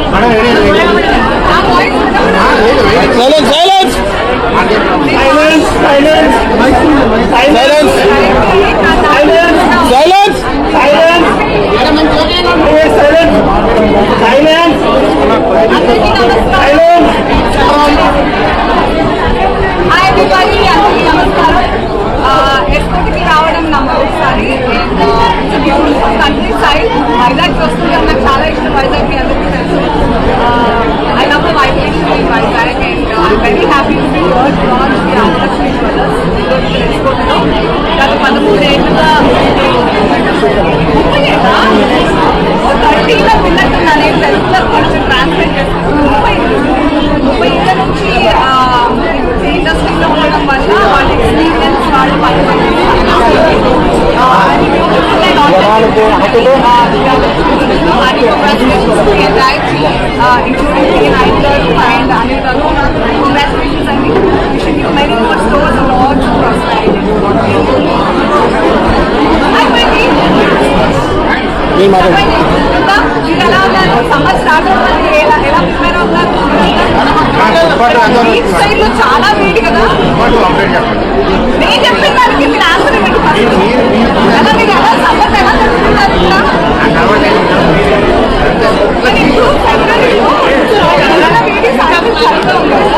Silence, silence! Silence, silence! Silence! Silence! Silence! Silence! Silence! Silence! Hi everybody, అందరికీ నమస్కారం. ఎస్కోటికి రావడం నా మొదటిసారి. కంట్రీ సైడ్ వైజాగ్ చూస్తుంటే నాకు చాలా ఇష్టం. వైజాగ్ మీ అందరికీ తెలుసు. I love the vibration in Vizag and I'm very happy to be here to launch the Andhralakshmi jewellers ఎస్కోట్లో. గత 13 ఏళ్ళుగా 30 విన్నట్టున్నాను. నేను తెలుగులో కొంచెం ట్రాన్స్లేట్ చేస్తాను. 30 ఏళ్ళ నుంచి ఇండస్ట్రీలో ఉండడం వల్ల వాళ్ళ ఎక్స్పీరియన్స్ వాళ్ళ including Ainigaru and Anil Garu. Congratulations and wishing you many more stores and all to prosperity. Hi, Wendy. మీరు ఎలా ఉన్నారు? సమ్మర్ స్టార్ట్ అవుతుంది. ఎలా ప్రిపేర్ అవుతారు? ఈ సైడ్లో చాలా వేడి కదా. నేను చెప్పిన దానికి మీరు ఆన్సర్ ఇవ్వండి ఫస్ట్. ఎలా మీరు ఎలా సమ్మర్ ఎలా జరుపుకుంటారు? మరి ఇప్పుడు ఫిబ్రవరిలో చాలా వేడి సాధించాలి జరుగుతుంది.